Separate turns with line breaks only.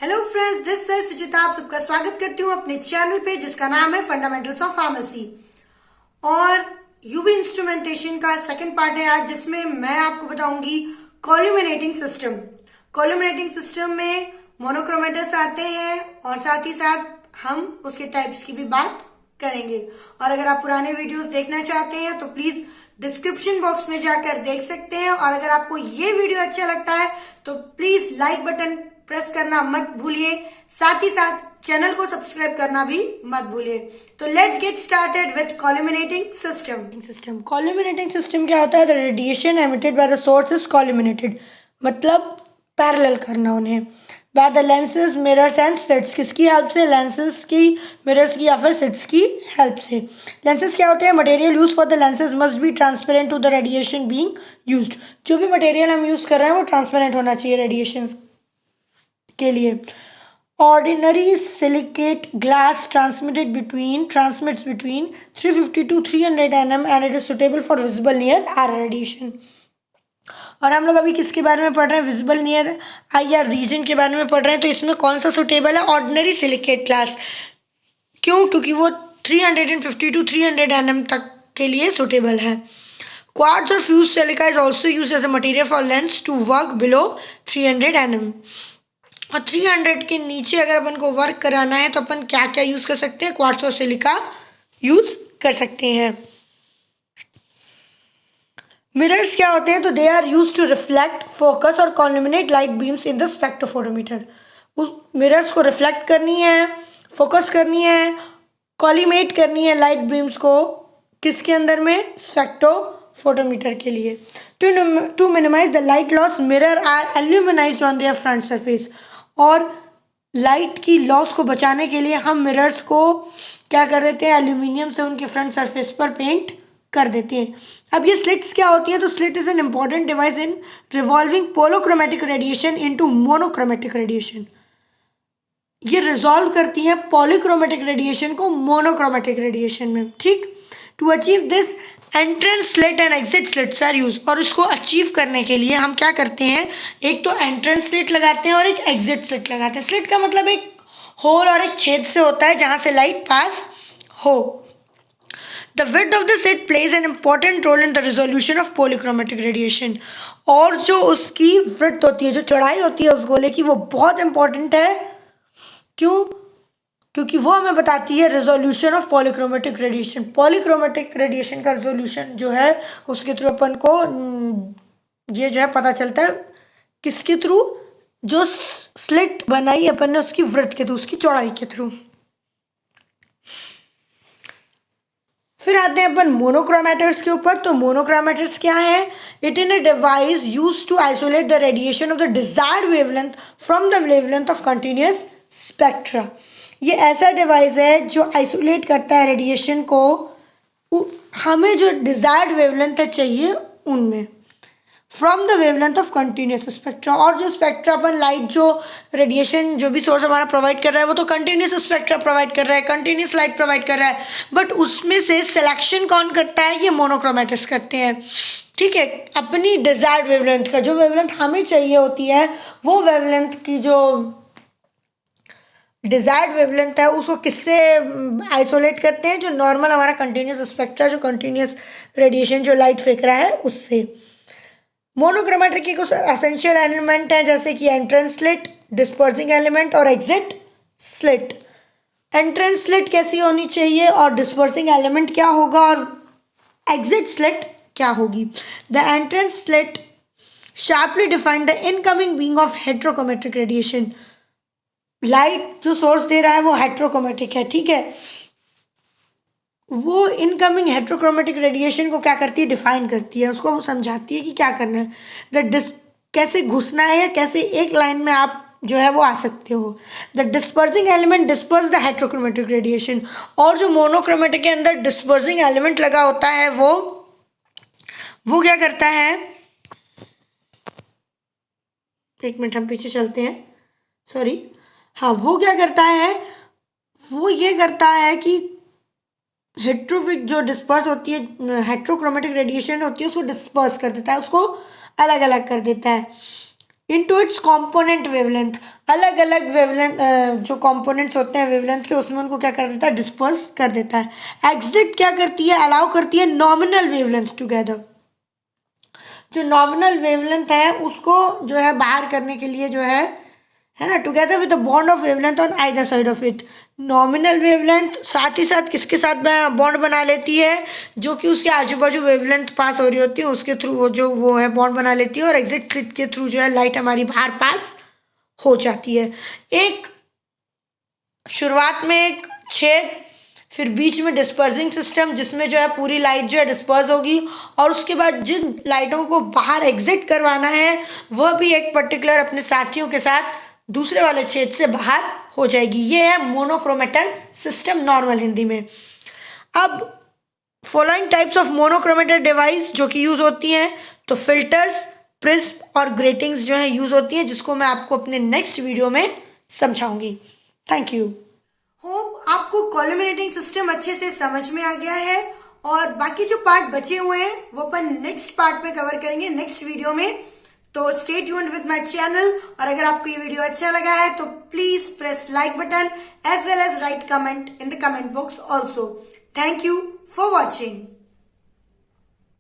Hello friends, this is सुचिता। आप सबका स्वागत करती हूँ अपने चैनल पे जिसका नाम है फंडामेंटल्स ऑफ फार्मेसी। और यूवी इंस्ट्रूमेंटेशन का सेकंड पार्ट है आज, जिसमें मैं आपको बताऊंगी कॉल्यूमिनेटिंग सिस्टम। कॉल्यूमिनेटिंग सिस्टम में मोनोक्रोमेटस आते हैं और साथ ही साथ हम उसके टाइप्स की भी बात करेंगे। और अगर आप पुराने वीडियोस देखना चाहते हैं तो प्लीज डिस्क्रिप्शन बॉक्स में जाकर देख सकते हैं। और अगर आपको ये वीडियो अच्छा लगता है तो प्लीज लाइक बटन प्रेस करना मत भूलिए, साथ ही साथ चैनल को सब्सक्राइब करना भी मत भूलिए। तो let's get started with collimating system. Collimating system क्या होता है? The radiation emitted by the source is collimated, मतलब पैरेलल करना उन्हें by the lenses, mirrors and slits. किसकी हेल्प से? लेंसेज की, मिरर्स की या फिर स्लिट्स की हेल्प से। लेंसेज क्या होते हैं? Material use for the lenses must be transparent to the radiation being used. जो भी मटेरियल हम यूज कर रहे हैं वो ट्रांसपेरेंट होना चाहिए रेडिएशन के लिए। Ordinary silicate glass transmits between 350 to 300 nm and it is suitable for visible near eye radiation। और हम लोग अभी किसके बारे में पढ़ रहे हैं? विजिबल नियर आई या रीजन के बारे में पढ़ रहे हैं। तो इसमें कौन सा सुटेबल है? Ordinary silicate glass. क्यों? क्योंकि वो 350 to 300 nm तक के लिए सुटेबल है। क्वार्ट्ज और fuse silica is also use as a material for lens to work below 300 nm। और 300 के नीचे अगर अपन को वर्क कराना है तो अपन क्या क्या यूज कर सकते हैं? क्वार्ट्ज और सिलिका यूज कर सकते हैं। मिरर्स क्या होते हैं? तो they are use to reflect, focus और collimate light beams in the spectrophotometer. उस मिरर्स को रिफ्लेक्ट करनी है, फोकस करनी है, कॉल्यूमेट करनी है लाइट बीम्स को। किसके अंदर में? स्पेक्ट्रोफोटोमीटर के लिए। To minimise the light loss, mirror are aluminised on their front surface. और लाइट की लॉस को बचाने के लिए हम मिरर्स को क्या कर देते हैं? एल्यूमिनियम से उनके फ्रंट सरफेस पर पेंट कर देते हैं। अब ये स्लिट्स क्या होती हैं? तो slit is an important device in revolving polychromatic radiation into monochromatic radiation. ये रिजॉल्व करती है पॉलीक्रोमेटिक रेडिएशन को मोनोक्रोमेटिक रेडिएशन में। ठीक, to achieve this entrance slit and exit slits are use. और उसको अचीव करने के लिए हम क्या करते हैं? एक तो एंट्रेंस स्लिट लगाते हैं और एक एग्जिट स्लिट लगाते हैं। स्लिट का मतलब एक होल और एक छेद से होता है जहां से लाइट पास हो। The width of the slit plays an important role in the resolution of polychromatic radiation. और जो उसकी विड्थ होती है, जो चौड़ाई होती है उस गोले की, वो बहुत इंपॉर्टेंट है। क्यों? क्योंकि वो हमें बताती है resolution of polychromatic radiation. Polychromatic radiation का रेजोल्यूशन जो है उसके थ्रू अपन को ये जो है पता चलता है। किसके थ्रू? जो स्लिट बनाई अपन ने उसकी वृत्त के थ्रू, उसकी चौड़ाई के थ्रू। फिर आते हैं अपन मोनोक्रोमेटर्स के ऊपर। तो मोनोक्रोमेटर्स क्या है? It in a device use to isolate the radiation of the desired wavelength from the wavelength of continuous spectra. ये ऐसा डिवाइस है जो आइसोलेट करता है रेडिएशन को हमें जो डिजायर्ड वेवलेंथ चाहिए उनमें, from the wavelength of continuous spectra. और जो स्पेक्ट्रा अपन लाइट, जो रेडिएशन जो भी सोर्स हमारा प्रोवाइड कर रहा है वो तो कंटिन्यूअस स्पेक्ट्रा प्रोवाइड कर रहा है, कंटिन्यूअस लाइट प्रोवाइड कर रहा है। बट उसमें से सिलेक्शन कौन करता है? ये मोनोक्रोमेटिक्स करते हैं। ठीक है, अपनी डिजायर्ड वेवलेंथ का, जो वेवलेंथ हमें चाहिए होती है वो वेवलेंथ की जो डिजायर्ड वेवलेंथ है उसको किससे आइसोलेट करते हैं? जो नॉर्मल हमारा कंटिन्यूअस स्पेक्ट्रा, जो कंटिन्यूअस रेडिएशन जो लाइट फेंक रहा है उससे। मोनोक्रोमेट्रिक के कुछ एसेंशियल एलिमेंट हैं जैसे कि एंट्रेंस स्लिट, डिस्पर्सिंग एलिमेंट और एग्जिट स्लिट। एंट्रेंस स्लिट कैसी होनी चाहिए और डिस्पर्सिंग एलिमेंट क्या होगा और एग्जिट स्लिट क्या होगी? The entrance slit sharply define the incoming beam of heterochromatic radiation. Light जो सोर्स दे रहा है वो हेट्रोक्रोमेटिक है। ठीक है, वो इनकमिंग हेट्रोक्रोमेटिक रेडिएशन को क्या करती है? डिफाइन करती है, उसको समझाती है कि क्या करना है, कैसे घुसना है या कैसे एक लाइन में आप जो है वो आ सकते हो। The dispersing element disperse the heterochromatic radiation. और जो मोनोक्रोमेटिक के अंदर डिस्पर्सिंग एलिमेंट लगा होता है वो क्या करता है? एक मिनट हम पीछे चलते हैं, सॉरी। हाँ, वो क्या करता है? वो ये करता है कि हेट्रोफिक जो डिस्पर्स होती है, हेट्रोक्रोमेटिक रेडिएशन होती है, उसको डिस्पर्स कर देता है, उसको अलग अलग कर देता है। Into its component wavelength. अलग अलग वेवलेंथ जो कंपोनेंट्स होते हैं वेवलेंथ के, उसमें उनको क्या कर देता है, डिस्पर्स कर देता है। एग्जिट क्या करती है, अलाउ करती है नॉमिनल वेवलेंथ टुगेदर। जो नॉमिनल वेवलेंथ है उसको जो है बाहर करने के लिए जो है ना, together with the bond of wavelength on either side of it. Nominal wavelength साथ ही साथ किसके साथ बॉन्ड बना लेती है, जो कि उसके आजू बाजू वेवलेंथ पास हो रही होती है उसके थ्रू वो है बॉन्ड बना लेती है, और एग्जिट स्लिट के थ्रू जो है लाइट हमारी बाहर पास हो जाती है। एक शुरुआत में एक छेद, फिर बीच में डिस्पर्सिंग सिस्टम जिसमें जो है पूरी लाइट जो है डिस्पर्स होगी, और उसके बाद जिन लाइटों को बाहर एग्जिट करवाना है वह भी एक पर्टिकुलर अपने साथियों के साथ दूसरे वाले छेद से बाहर हो जाएगी। ये है मोनोक्रोमेटल सिस्टम नॉर्मल हिंदी में। अब फॉलोइंग टाइप्स ऑफ मोनोक्रोमेटल डिवाइस जो कि यूज होती हैं, तो फिल्टर्स, प्रिज्म और ग्रेटिंग्स जो है यूज होती हैं, जिसको मैं आपको अपने नेक्स्ट वीडियो में समझाऊंगी। Thank you. होप आपको कोल्यूमिनेटिंग सिस्टम अच्छे से समझ में आ गया है, और बाकी जो पार्ट बचे हुए हैं वो अपन नेक्स्ट पार्ट में कवर करेंगे नेक्स्ट वीडियो में। तो stay tuned with my channel, और अगर आपको ये वीडियो अच्छा लगा है तो please press like button as well as write comment in the comment box also. Thank you for watching.